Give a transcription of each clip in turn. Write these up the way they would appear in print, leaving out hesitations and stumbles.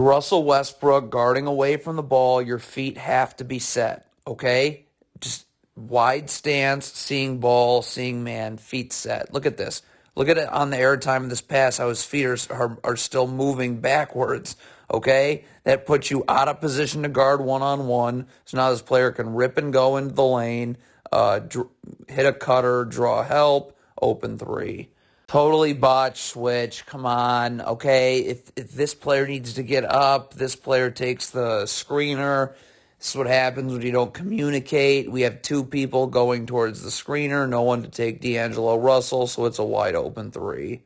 Russell Westbrook guarding away from the ball, your feet have to be set, okay? Just wide stance, seeing ball, seeing man, feet set. Look at this. Look at it on the airtime of this pass, how his feet are still moving backwards, okay? That puts you out of position to guard one-on-one, so now this player can rip and go into the lane, hit a cutter, draw help, open three. Totally botched switch. Come on. Okay. If this player needs to get up, this player takes the screener. This is what happens when you don't communicate. We have two people going towards the screener, no one to take D'Angelo Russell, so it's a wide open three.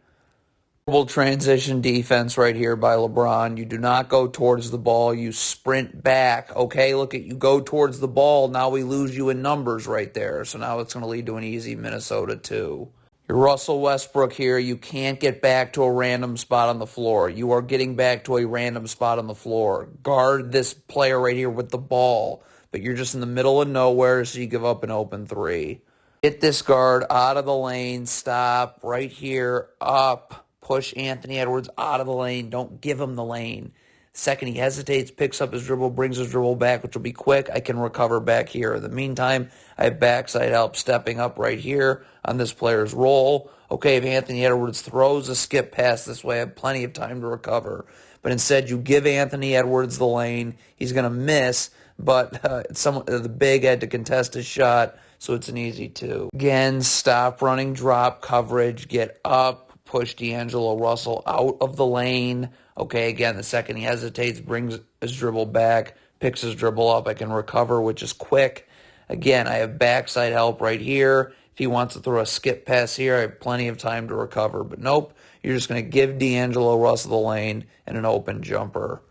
Horrible transition defense right here by LeBron. You do not go towards the ball. You sprint back. Okay, look at you go towards the ball. Now we lose you in numbers right there. So now it's going to lead to an easy Minnesota 2. You're Russell Westbrook here. You can't get back to a random spot on the floor. You are getting back to a random spot on the floor. Guard this player right here with the ball. But you're just in the middle of nowhere, so you give up an open three. Get this guard out of the lane. Stop right here. Up. Push Anthony Edwards out of the lane. Don't give him the lane. Second, he hesitates, picks up his dribble, brings his dribble back, which will be quick. I can recover back here. In the meantime, I have backside help stepping up right here on this player's roll. Okay, if Anthony Edwards throws a skip pass this way, I have plenty of time to recover. But instead, you give Anthony Edwards the lane. He's going to miss, but the big had to contest his shot, so it's an easy 2. Again, stop running drop coverage, get up. Push D'Angelo Russell out of the lane. Okay, again, the second he hesitates, brings his dribble back, picks his dribble up. I can recover, which is quick. Again, I have backside help right here. If he wants to throw a skip pass here, I have plenty of time to recover. But nope, you're just going to give D'Angelo Russell the lane and an open jumper.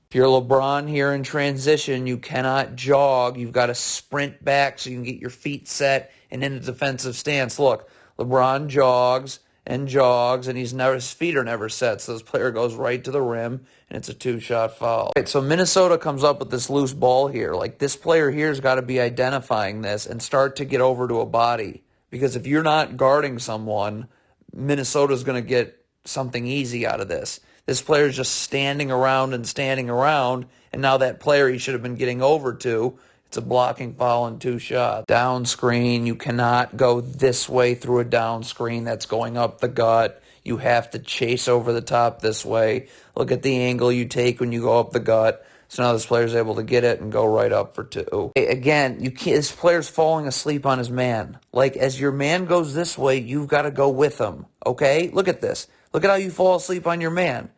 If you're LeBron here in transition, you cannot jog. You've got to sprint back so you can get your feet set and in a defensive stance. Look, LeBron jogs and his feet are never set, so this player goes right to the rim, and it's a 2-shot foul. Right, so Minnesota comes up with this loose ball here. Like, this player here's got to be identifying this and start to get over to a body, because if you're not guarding someone, Minnesota's going to get something easy out of this. This player's just standing around, and now that player he should have been getting over to, it's a blocking foul and 2 shots. Down screen, you cannot go this way through a down screen. That's going up the gut. You have to chase over the top this way. Look at the angle you take when you go up the gut. So now this player's able to get it and go right up for 2. Again, this player's falling asleep on his man. Like, as your man goes this way, you've got to go with him. Okay? Look at this. Look at how you fall asleep on your man.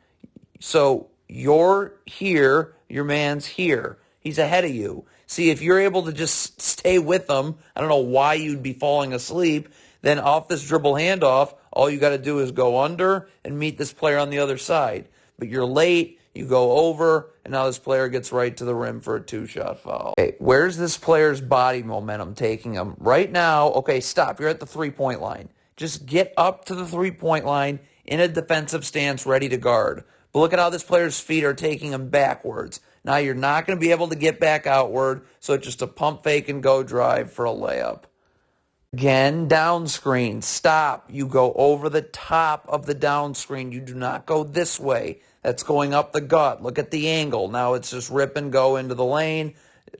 So you're here, your man's here. He's ahead of you. See, if you're able to just stay with them, I don't know why you'd be falling asleep, then off this dribble handoff, all you got to do is go under and meet this player on the other side. But you're late, you go over, and now this player gets right to the rim for a 2-shot foul. Okay, where's this player's body momentum taking him? Right now, okay, stop. You're at the 3-point line. Just get up to the 3-point line in a defensive stance ready to guard. But look at how this player's feet are taking him backwards. Now you're not going to be able to get back outward, so it's just a pump fake and go drive for a layup. Again, down screen. Stop. You go over the top of the down screen. You do not go this way. That's going up the gut. Look at the angle. Now it's just rip and go into the lane,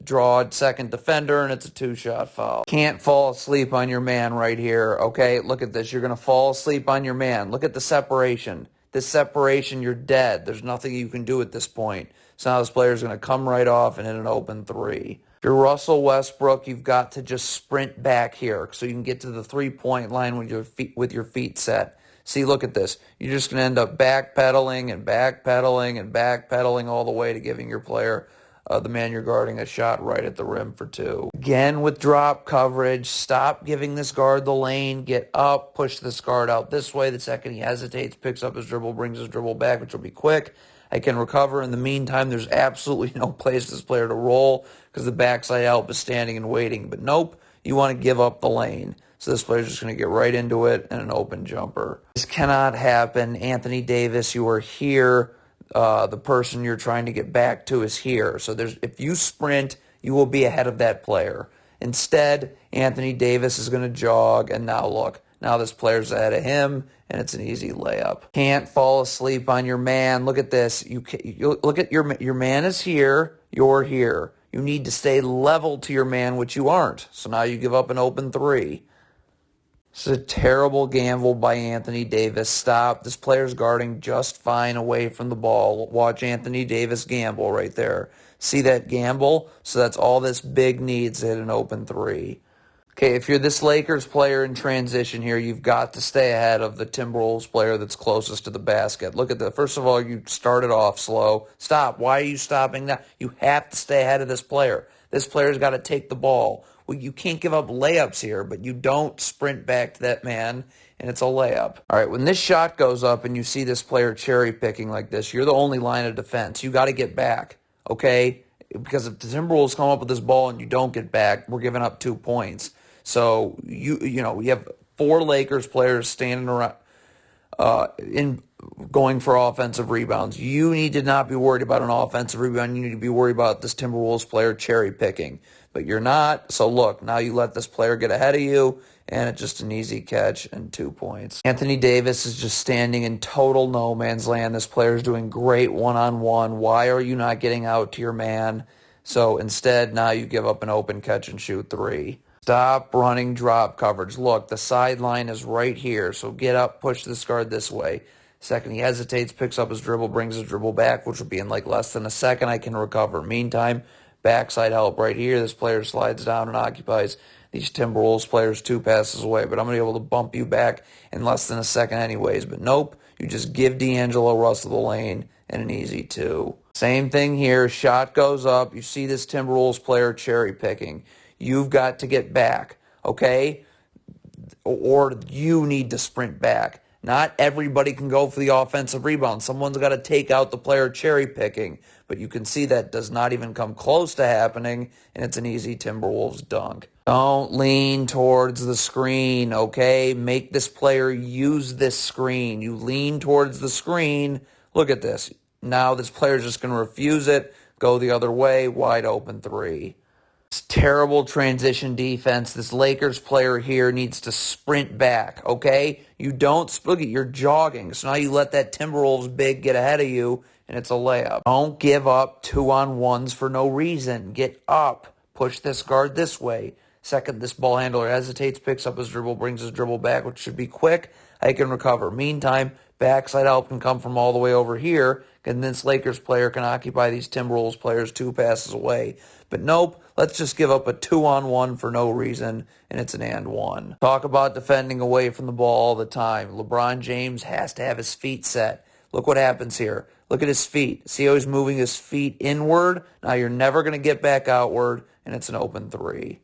draw a second defender, and it's a 2-shot foul. Can't fall asleep on your man right here, okay? Look at this. You're going to fall asleep on your man. Look at the separation. This separation, you're dead. There's nothing you can do at this point. So now this player's going to come right off and hit an open 3. If you're Russell Westbrook, you've got to just sprint back here so you can get to the 3-point line with your feet set. See, look at this. You're just going to end up backpedaling all the way to giving your player, the man you're guarding, a shot right at the rim for 2. Again, with drop coverage, stop giving this guard the lane. Get up, push this guard out this way. The second he hesitates, picks up his dribble, brings his dribble back, which will be quick. I can recover. In the meantime, there's absolutely no place for this player to roll because the backside help is standing and waiting. But nope, you want to give up the lane. So this player's just going to get right into it and an open jumper. This cannot happen. Anthony Davis, you are here. The person you're trying to get back to is here. So if you sprint, you will be ahead of that player. Instead, Anthony Davis is going to jog, and now look. Now this player's ahead of him, and it's an easy layup. Can't fall asleep on your man. Look at this. You look at your man is here. You're here. You need to stay level to your man, which you aren't. So now you give up an open three. This is a terrible gamble by Anthony Davis. Stop. This player's guarding just fine away from the ball. Watch Anthony Davis gamble right there. See that gamble? So that's all this big needs to hit an open three. Okay, if you're this Lakers player in transition here, you've got to stay ahead of the Timberwolves player that's closest to the basket. Look at that. First of all, you started off slow. Stop. Why are you stopping now? You have to stay ahead of this player. This player's got to take the ball. Well, you can't give up layups here, but you don't sprint back to that man, and it's a layup. All right, when this shot goes up and you see this player cherry picking like this, you're the only line of defense. You got to get back, okay? Because if the Timberwolves come up with this ball and you don't get back, we're giving up 2 points. So you have 4 Lakers players standing around in going for offensive rebounds. You need to not be worried about an offensive rebound. You need to be worried about this Timberwolves player cherry picking. But you're not. So look, now you let this player get ahead of you, and it's just an easy catch and 2 points. Anthony Davis is just standing in total no man's land. This player is doing great one-on-one. Why are you not getting out to your man? So instead, now you give up an open catch and shoot three. Stop running drop coverage. Look, the sideline is right here, so get up, push this guard this way. Second, he hesitates, picks up his dribble, brings his dribble back, which will be in like less than a second. I can recover. Meantime, backside help right here. This player slides down and occupies these Timberwolves players 2 passes away. But I'm going to be able to bump you back in less than a second anyways. But nope, you just give D'Angelo Russell the lane and an easy 2. Same thing here. Shot goes up. You see this Timberwolves player cherry picking. You've got to get back, okay? Or you need to sprint back. Not everybody can go for the offensive rebound. Someone's got to take out the player cherry picking. But you can see that does not even come close to happening, and it's an easy Timberwolves dunk. Don't lean towards the screen, okay? Make this player use this screen. You lean towards the screen. Look at this. Now this player's just going to refuse it, go the other way, wide open three. It's terrible transition defense. This Lakers player here needs to sprint back, okay? You don't look at you're jogging. So now you let that Timberwolves big get ahead of you, and it's a layup. Don't give up 2-on-1s for no reason. Get up. Push this guard this way. Second, this ball handler hesitates, picks up his dribble, brings his dribble back, which should be quick. I can recover. Meantime, backside help can come from all the way over here, and this Lakers player can occupy these Timberwolves players 2 passes away. But nope, let's just give up a 2-on-1 for no reason, and it's an and one. Talk about defending away from the ball all the time. LeBron James has to have his feet set. Look what happens here. Look at his feet. See how he's moving his feet inward? Now you're never going to get back outward, and it's an open three.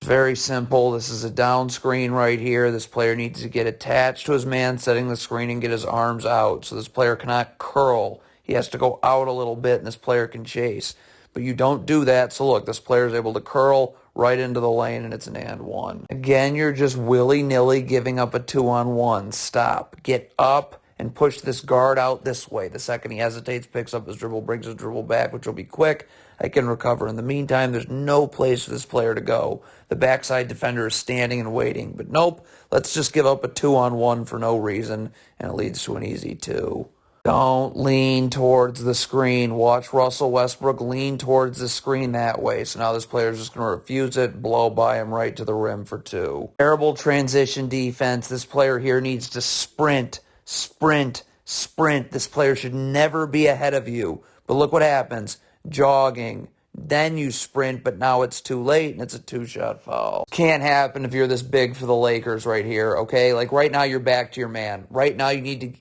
Very simple. This is a down screen right here. This player needs to get attached to his man, setting the screen, and get his arms out. So this player cannot curl. He has to go out a little bit, and this player can chase. But you don't do that. So look, this player is able to curl right into the lane, and it's an and one. Again, you're just willy-nilly giving up a 2-on-1. Stop. Get up and push this guard out this way. The second he hesitates, picks up his dribble, brings his dribble back, which will be quick. I can recover. In the meantime, there's no place for this player to go. The backside defender is standing and waiting. But nope, let's just give up a 2-on-1 for no reason, and it leads to an easy 2. Don't lean towards the screen. Watch Russell Westbrook lean towards the screen that way. So now this player is just going to refuse it, blow by him right to the rim for 2. Terrible transition defense. This player here needs to sprint. This player should never be ahead of you. But look what happens. Jogging. Then you sprint, but now it's too late, and it's a 2-shot foul. Can't happen if you're this big for the Lakers right here, okay? Like right now you're back to your man. Right now you need to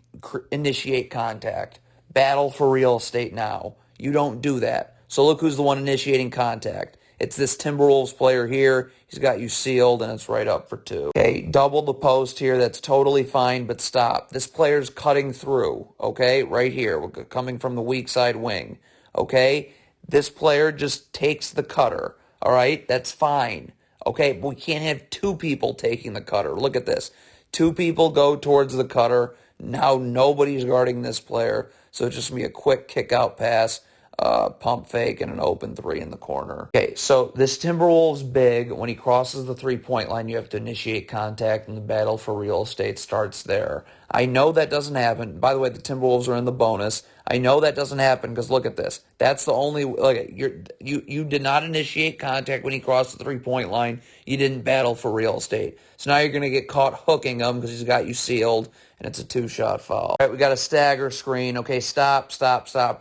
initiate contact. Battle for real estate now. You don't do that. So look who's the one initiating contact. It's this Timberwolves player here. He's got you sealed, and it's right up for 2. Okay, double the post here. That's totally fine, but stop. This player's cutting through, okay? Right here. We're coming from the weak side wing, okay? This player just takes the cutter, all right? That's fine, okay? But we can't have 2 people taking the cutter. Look at this. 2 people go towards the cutter. Now nobody's guarding this player, so it's just going to be a quick kick-out pass, pump fake, and an open 3 in the corner. Okay, so this Timberwolves big, when he crosses the 3-point line, you have to initiate contact, and the battle for real estate starts there. I know that doesn't happen. By the way, the Timberwolves are in the bonus. I know that doesn't happen because look at this. That's the only you did not initiate contact when he crossed the 3-point line. You didn't battle for real estate. So now you're going to get caught hooking him because he's got you sealed, and it's a 2-shot foul. All right, we got a stagger screen. Okay, stop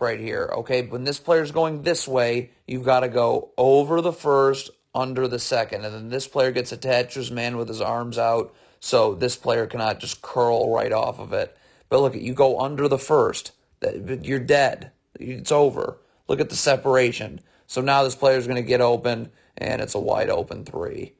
right here. Okay, when this player's going this way, you've got to go over the first, under the second, and then this player gets attached to his man with his arms out, so this player cannot just curl right off of it. But look, you go under the first. You're dead. It's over. Look at the separation. So now this player is going to get open, and it's a wide open 3.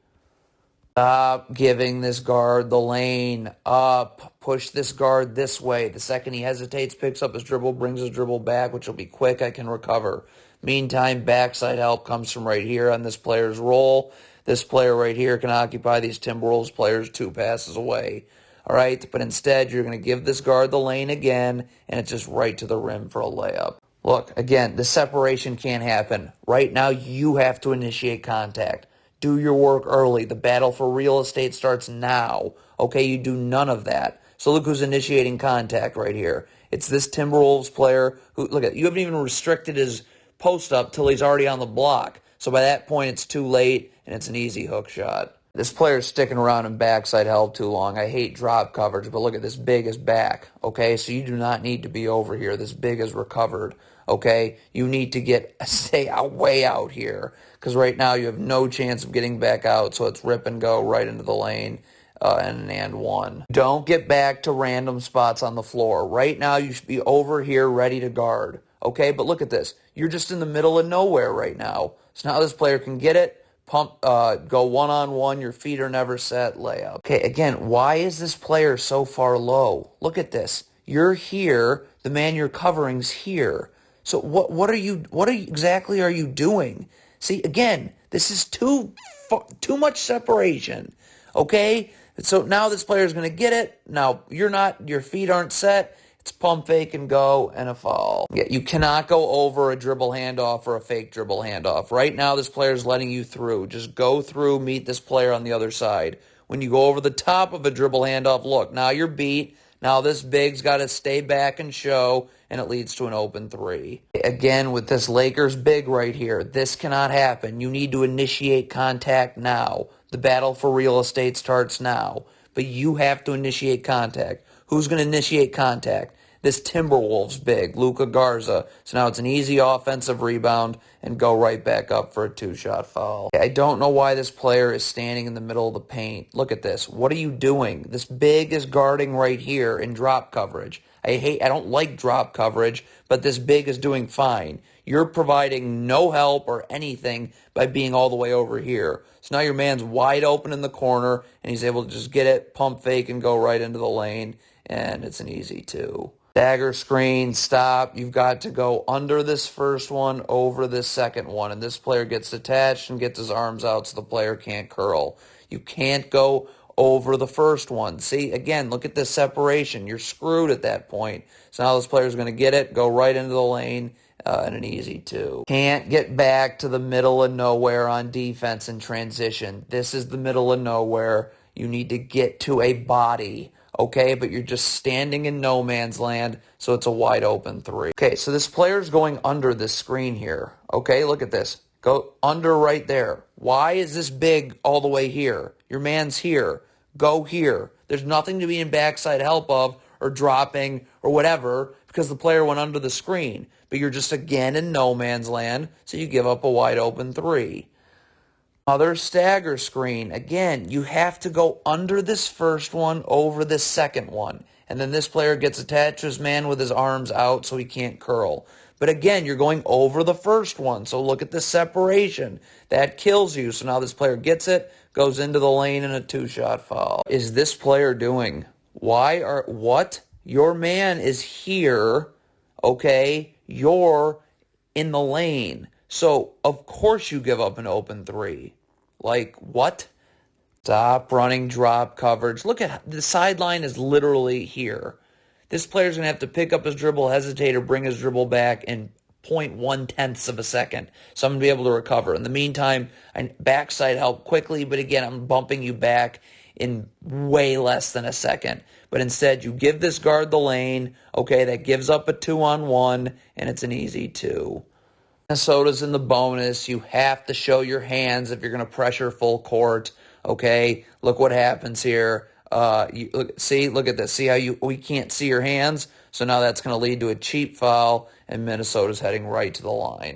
Stop giving this guard the lane. Up. Push this guard this way. The second he hesitates, picks up his dribble, brings his dribble back, which will be quick. I can recover. Meantime, backside help comes from right here on this player's roll. This player right here can occupy these Timberwolves players 2 passes away. All right, but instead you're going to give this guard the lane again, and it's just right to the rim for a layup. Look, again, the separation can't happen. Right now you have to initiate contact. Do your work early. The battle for real estate starts now. Okay, you do none of that. So look who's initiating contact right here. It's this Timberwolves player who, look at, you haven't even restricted his post up till he's already on the block. So by that point, it's too late, and it's an easy hook shot. This player's sticking around in backside help too long. I hate drop coverage, but look at this big is back, okay? So you do not need to be over here. This big is recovered, okay? You need to stay out, way out here, because right now you have no chance of getting back out, so it's rip and go right into the lane. And one. Don't get back to random spots on the floor. Right now, you should be over here ready to guard. Okay, but look at this. You're just in the middle of nowhere right now. So now this player can get it, go one-on-one, your feet are never set, layup. Okay, again, why is this player so far low? Look at this. You're here, the man you're covering's here. So what exactly are you doing? See, again, this is too much separation. Okay? So now this player is going to get it. Now your feet aren't set. It's pump, fake, and go, and a foul. Yeah, you cannot go over a dribble handoff or a fake dribble handoff. Right now, this player is letting you through. Just go through, meet this player on the other side. When you go over the top of a dribble handoff, look, now you're beat. Now this big's got to stay back and show, and it leads to an open 3. Again, with this Lakers big right here, this cannot happen. You need to initiate contact now. The battle for real estate starts now. But you have to initiate contact. Who's going to initiate contact? This Timberwolves big, Luka Garza. So now it's an easy offensive rebound and go right back up for a 2-shot foul. I don't know why this player is standing in the middle of the paint. Look at this. What are you doing? This big is guarding right here in drop coverage. I don't like drop coverage, but this big is doing fine. You're providing no help or anything by being all the way over here. So now your man's wide open in the corner, and he's able to just get it, pump fake, and go right into the lane, and it's an easy 2. Dagger screen, stop. You've got to go under this first one, over this second one, and this player gets detached and gets his arms out so the player can't curl. You can't go over the first one. See, again, look at this separation. You're screwed at that point. So now this player's going to get it, go right into the lane, and an easy 2. Can't get back to the middle of nowhere on defense in transition. This is the middle of nowhere. You need to get to a body, okay? But you're just standing in no man's land, so it's a wide open 3. Okay, so this player's going under this screen here. Okay, look at this. Go under right there. Why is this big all the way here? Your man's here. Go here. There's nothing to be in backside help of or dropping or whatever because the player went under the screen. But you're just again in no man's land, so you give up a wide open 3. Another stagger screen. Again, you have to go under this first one, over this second one. And then this player gets attached to his man with his arms out so he can't curl. But again, you're going over the first one. So look at the separation. That kills you. So now this player gets it, goes into the lane in a 2-shot foul. What is this player doing? What? Your man is here, okay? You're in the lane. So, of course you give up an open 3. Like, what? Stop running drop coverage. Look at the sideline is literally here. This player's going to have to pick up his dribble, hesitate, or bring his dribble back in 0.1 of a second. So I'm going to be able to recover. In the meantime, I backside help quickly, but again, I'm bumping you back in way less than a second. But instead, you give this guard the lane, okay, that gives up a 2-on-1, and it's an easy 2. Minnesota's in the bonus. You have to show your hands if you're going to pressure full court. Okay, look what happens here. Look at this. See how we can't see your hands? So now that's going to lead to a cheap foul, and Minnesota's heading right to the line.